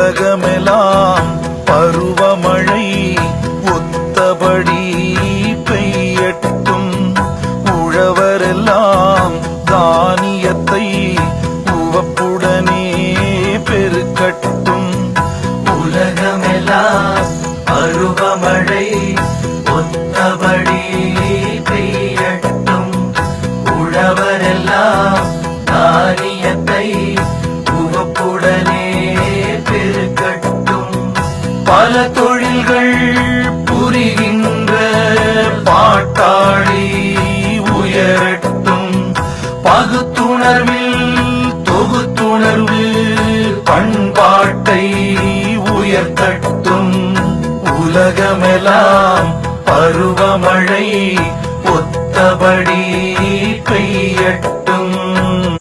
உலகமெல்லாம் பருவமழை ஒத்தபடி பெய்யட்டும். உழவரெல்லாம் தானியத்தை உவப்புடனே பெருக்கட்டும். உலகமெல்லாம் பருவமழை ஒத்தபடி பெய்யட்டும். உழவரெல்லாம் தானியத்தை உவப்புடனே பெருக்கட்டும். பல தொழில்கள் புரிகின்ற பாட்டாளி உயரட்டும். பகுத்துணர்வில் தொகுத்துணர்வு பண்பாட்டை உயர்த்தட்டும். உலகமெல்லாம் பருவமழை ஒத்தபடி பெய்யட்டும்.